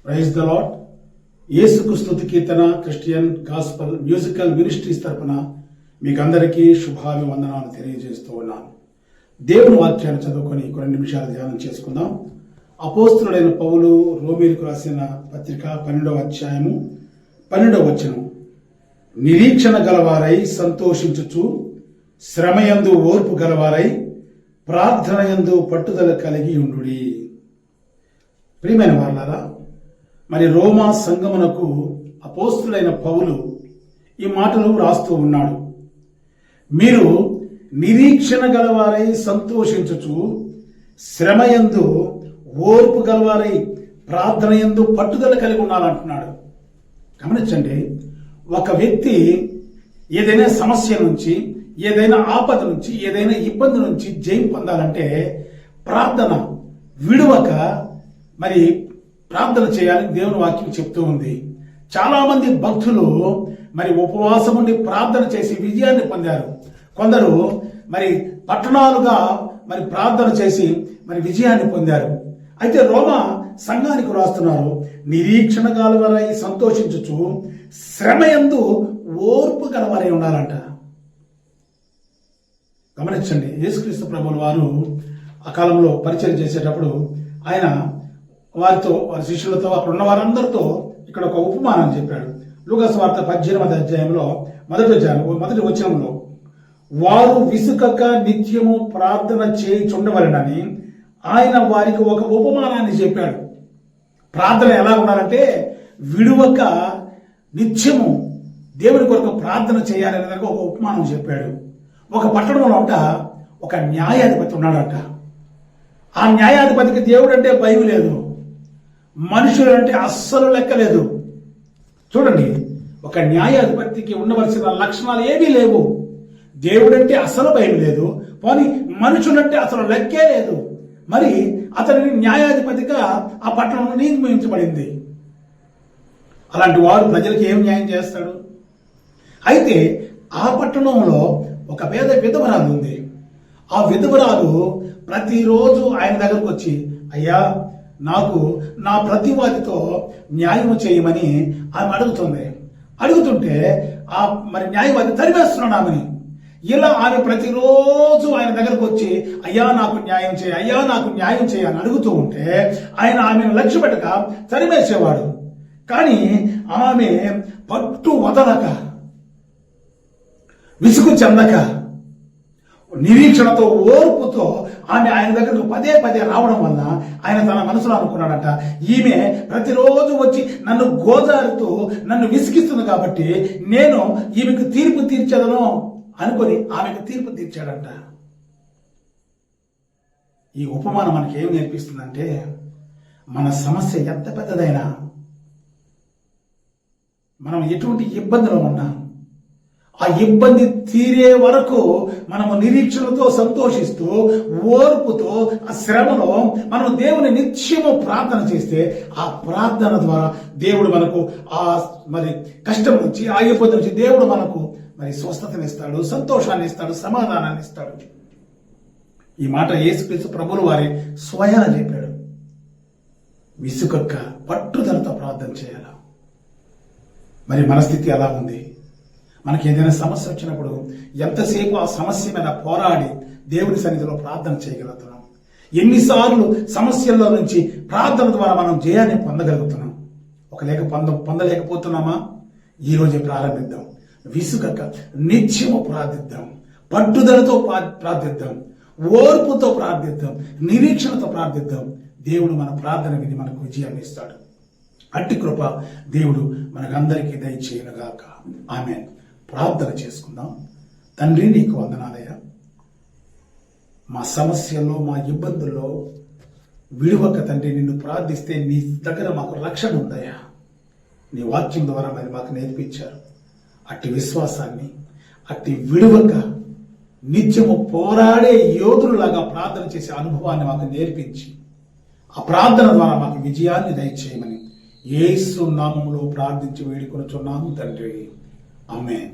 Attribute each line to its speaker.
Speaker 1: Praise the lord. యేసుకు స్తుతి కీర్తన Christian gospel musical ministries తరపున మీకు అందరికీ శుభాభివందనాలు తెలియజేస్తూ ఉన్నాను. దేవుని వాక్యాన్ని చదువుకొని కొన్ని నిమిషాలు ధ్యానం చేసుకుందాం. అపోస్తలుడైన పౌలు రోమీలకు రాసిన పత్రిక 12వ అధ్యాయము 12వ వచనం. నిరీక్షణ గలవారై సంతోషించుచు, శ్రమయందు ఓర్పు గలవారై, ప్రార్థనయందు పట్టుదల కలిగి ఉండుడి. ప్రియమైన వారలారా, మరి రోమా సంఘమునకు అపోస్తులైన పౌలు ఈ మాటలు రాస్తూ ఉన్నాడు. మీరు నిరీక్షణ గలవారై సంతోషించుచు, శ్రమయందు ఓర్పు గలవారై, ప్రార్థనయందు పట్టుదల కలిగి ఉండాలంటున్నాడు. గమనించండి, ఒక వ్యక్తి ఏదైనా సమస్య నుంచి, ఏదైనా ఆపద నుంచి, ఏదైనా ఇబ్బంది నుంచి జయం పొందాలంటే ప్రార్థన విడువక మరి ప్రార్థన చేయాలని దేవుని వాక్యం చెప్తూ ఉంది. చాలా మంది భక్తులు మరి ఉపవాసం ఉండి ప్రార్థన చేసి విజయాన్ని పొందారు. కొందరు మరి పట్టణాలుగా మరి ప్రార్థన చేసి మరి విజయాన్ని పొందారు. అయితే రోమా సంఘానికి రాస్తున్నారు, నిరీక్షణ గలవారై సంతోషించుచు, శ్రమయందు ఓర్పు గలవారై ఉండాలంట. గమనించండి, యేసుక్రీస్తు ప్రభువుల వారు ఆ కాలంలో పరిచయం చేసేటప్పుడు ఆయన వారితో, వారి శిష్యులతో, అక్కడ ఉన్న వారందరితో ఇక్కడ ఒక ఉపమానం చెప్పాడు. లూకా సువార్త 18వ అధ్యాయంలో మొదటి వచనంలో, వారు విసుకక నిత్యము ప్రార్థన చేయుచుండవలెనని ఆయన వారికి ఒక ఉపమానాన్ని చెప్పాడు. ప్రార్థన ఎలా ఉండాలంటే విడువక నిత్యము దేవుని కొరకు ప్రార్థన చేయాలనే దానికి ఒక ఉపమానం చెప్పాడు. ఒక పట్టణంలో ఒక న్యాయాధిపతి ఉన్నాడట. ఆ న్యాయాధిపతికి దేవుడు అంటే భయం లేదు, మనుషులు అంటే అస్సలు లెక్కలేదు. చూడండి, ఒక న్యాయాధిపతికి ఉండవలసిన లక్షణాలు ఏమీ లేవు. దేవుడంటే అసలు భయం లేదు, పోనీ మనుషులంటే అసలు లెక్కే లేదు. మరి అతని న్యాయాధిపతిగా ఆ పట్టణంలో నియమించబడింది. అలాంటి వాడు ప్రజలకు ఏం న్యాయం చేస్తాడు? అయితే ఆ పట్టణంలో ఒక పేద విధవరాలు ఉంది. ఆ విధవరాలు ప్రతిరోజు ఆయన దగ్గరకు వచ్చి, అయ్యా, నాకు నా ప్రతివాదితో న్యాయం చేయమని ఆమె అడుగుతుంటే ఆ మరి న్యాయవాది తరిమేస్తున్నాడు ఆమెని. ఇలా ఆమె ప్రతిరోజు ఆయన దగ్గరకు వచ్చి, అయ్యా నాకు న్యాయం చేయ, అయ్యా నాకు న్యాయం చేయ అని అడుగుతూ ఉంటే ఆయన ఆమెను లక్ష్య పెట్టక తరిమేసేవాడు. కానీ ఆమె పట్టు వదలక, విసుగు చెందక, నిరీక్షణతో, ఓర్పుతో ఆమె ఆయన దగ్గరకు పదే పదే రావడం వల్ల ఆయన తన మనసులో అనుకున్నాడట, ఈమె ప్రతిరోజు వచ్చి నన్ను గోదారుతూ నన్ను విసిగిస్తుంది కాబట్టి నేను ఈమెకు తీర్పు తీర్చదను అనుకొని ఆమెకు తీర్పు తీర్చాడంట. ఈ ఉపమానం మనకి ఏం నేర్పిస్తుందంటే, మన సమస్య ఎంత పెద్దదైనా, మనం ఎటువంటి ఇబ్బందులు ఉన్నా, ఆ ఇబ్బంది తీరే వరకు మనము నిరీక్షణతో, సంతోషిస్తూ, ఓర్పుతో, ఆ శ్రమలో మనం దేవుని నిత్యము ప్రార్థన చేస్తే ఆ ప్రార్థన ద్వారా దేవుడు మనకు ఆ మరి కష్టం నుంచి, ఆ ఇబ్బంది నుంచి దేవుడు మనకు మరి స్వస్థతనిస్తాడు, సంతోషాన్ని ఇస్తాడు, సమాధానాన్ని ఇస్తాడు. ఈ మాట యేసుక్రీస్తు ప్రభువుల వారి స్వయాన చెప్పాడు. విసుకక్క పట్టుదలతో ప్రార్థన చేయాలి. మరి మన స్థితి ఎలా ఉంది? మనకి ఏదైనా సమస్య వచ్చినప్పుడు ఎంతసేపు ఆ సమస్య మీద పోరాడి దేవుని సన్నిధిలో ప్రార్థన చేయగలుగుతున్నాం? ఎన్నిసార్లు సమస్యల్లో నుంచి ప్రార్థన ద్వారా మనం జయాన్ని పొందగలుగుతున్నాం? పొందలేకపోతున్నామా? ఈ రోజే ప్రారంభిద్దాం. విసుగక నిత్యము ప్రార్థిద్దాం, పట్టుదలతో ప్రార్థిద్దాం, ఓర్పుతో ప్రార్థిద్దాం, నిరీక్షణతో ప్రార్థిద్దాం. దేవుడు మన ప్రార్థన విని మనకు విజయాన్ని ఇస్తాడు. అట్టి కృప దేవుడు మనకందరికీ దయచేయనుగాక. ఆమేన్. ప్రార్థన చేసుకుందాం. తండ్రి, నీకు వందనాలయ్యా. మా సమస్యల్లో, మా ఇబ్బందుల్లో విడువక తండ్రి నిన్ను ప్రార్థిస్తే నీ దగ్గర మాకు రక్షణ ఉందయ్యా. నీ వాక్యం ద్వారా మరి మాకు నేర్పించారు. అట్టి విశ్వాసాన్ని, అట్టి విడువక నిత్యము పోరాడే యోధులులాగా ప్రార్థన చేసే అనుభవాన్ని మాకు నేర్పించి, ఆ ప్రార్థన ద్వారా మాకు విజయాన్ని దయచేయమని యేసు నామములో ప్రార్థించి వేడుకొనుచున్నాము తండ్రి. ఆమేన్.